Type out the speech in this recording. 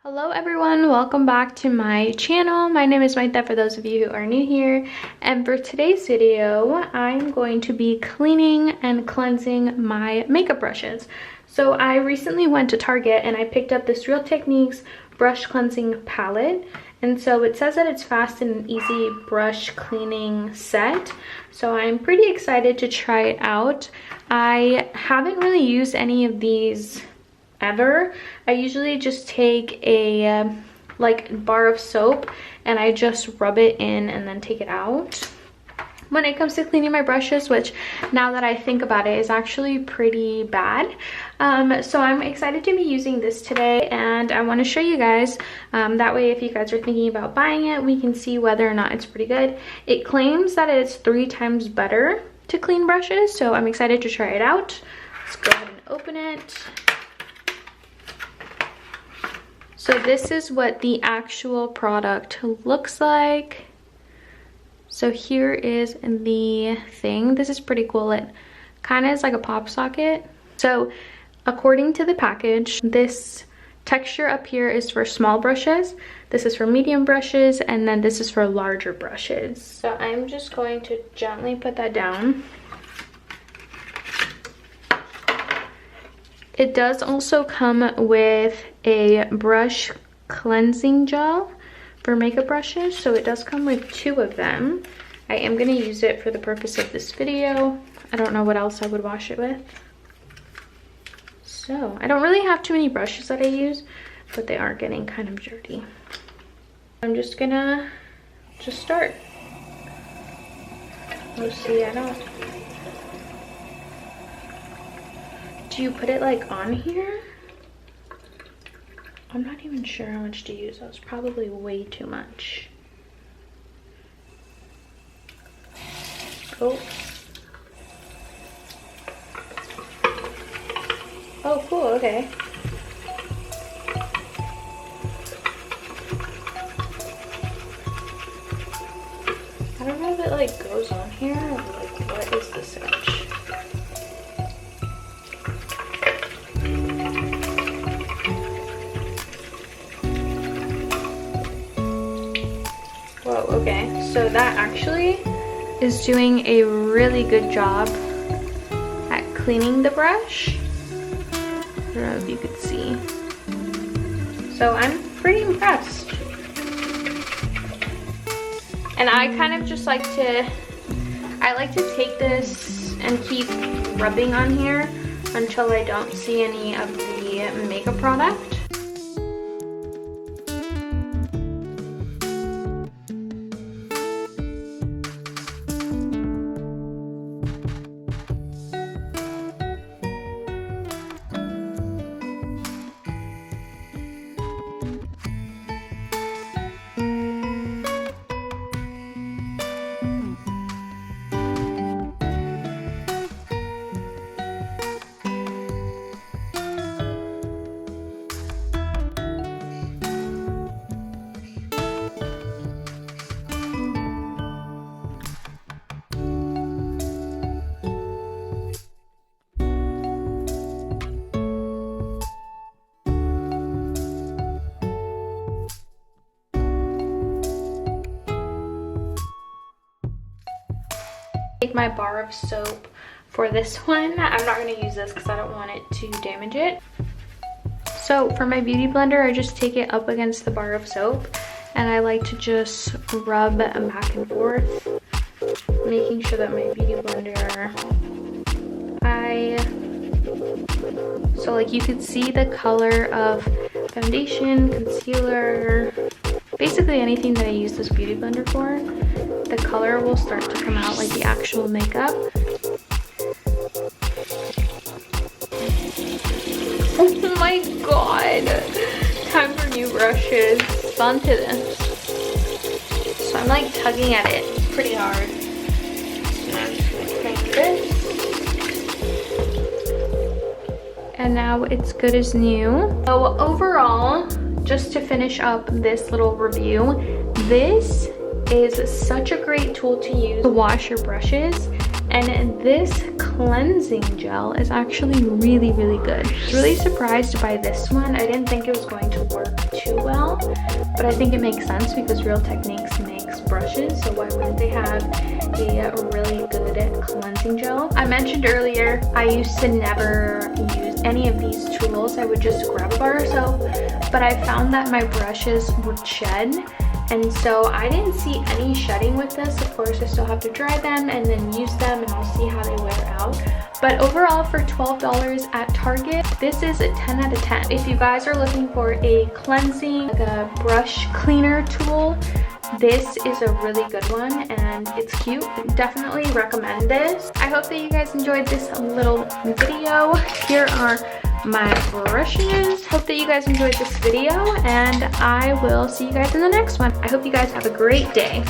Hello everyone, welcome back to my channel. My name is Maythe for those of you who are new here, and for today's video I'm going to be cleaning and cleansing my makeup brushes. So I recently went to Target and I picked up this Real Techniques brush cleansing palette, and so it says that it's fast and easy brush cleaning set, so I'm pretty excited to try it out. I haven't really used any of these ever. I usually just take a bar of soap and I just rub it in and then take it out when it comes to cleaning my brushes, which now that I think about it is actually pretty bad. So I'm excited to be using this today, and I want to show you guys, that way if you guys are thinking about buying it, we can see whether or not it's pretty good. It claims that it's 3 times better to clean brushes, so I'm excited to try it out. Let's go ahead and open it. So this is what the actual product looks like. So here is the thing. This is pretty cool. It kind of is like a pop socket. So according to the package, this texture up here is for small brushes. This is for medium brushes, and then this is for larger brushes. So I'm just going to gently put that down. It does also come with a brush cleansing gel for makeup brushes, so it does come with 2 of them. I am going to use it for the purpose of this video. I don't know what else I would wash it with. So I don't really have too many brushes that I use, but they are getting kind of dirty. I'm just gonna start. Let's see, do you put it like on here? I'm not even sure how much to use. That was probably way too much. Oh. Oh, cool, okay. I don't know if it like goes on here or like what is the switch? Whoa, okay, so that actually is doing a really good job at cleaning the brush. I don't know if you could see. So I'm pretty impressed. And I kind of just like to take this and keep rubbing on here until I don't see any of the makeup product. Take my bar of soap for this one. I'm not going to use this because I don't want it to damage it. So for my beauty blender, I just take it up against the bar of soap and I like to just rub back and forth, making sure that my beauty blender, so like you could see the color of foundation, concealer, basically anything that I use this beauty blender for, the color will start to come out like the actual makeup. Oh my god! Time for new brushes. It's on to this. So I'm like tugging at it pretty hard. And I'm just gonna crank this. And now it's good as new. So overall, just to finish up this little review, this is such a great tool to use to wash your brushes, and this cleansing gel is actually really good. Really surprised by this one. I didn't think it was going to work too gel, but I think it makes sense because Real Techniques makes brushes, so why wouldn't they have a really good cleansing gel? I mentioned earlier I used to never use any of these tools. I would just grab a bar or so, but I found that my brushes would shed, and so I didn't see any shedding with this. Of course, I still have to dry them and then use them, and I'll see how they wear out. But overall, for $12 at Target, this is a 10 out of 10. If you guys are looking for a cleansing, like a brush cleaner tool, this is a really good one and it's cute. Definitely recommend this. I hope that you guys enjoyed this little video. Here are my brushes. Hope that you guys enjoyed this video, and I will see you guys in the next one. I hope you guys have a great day.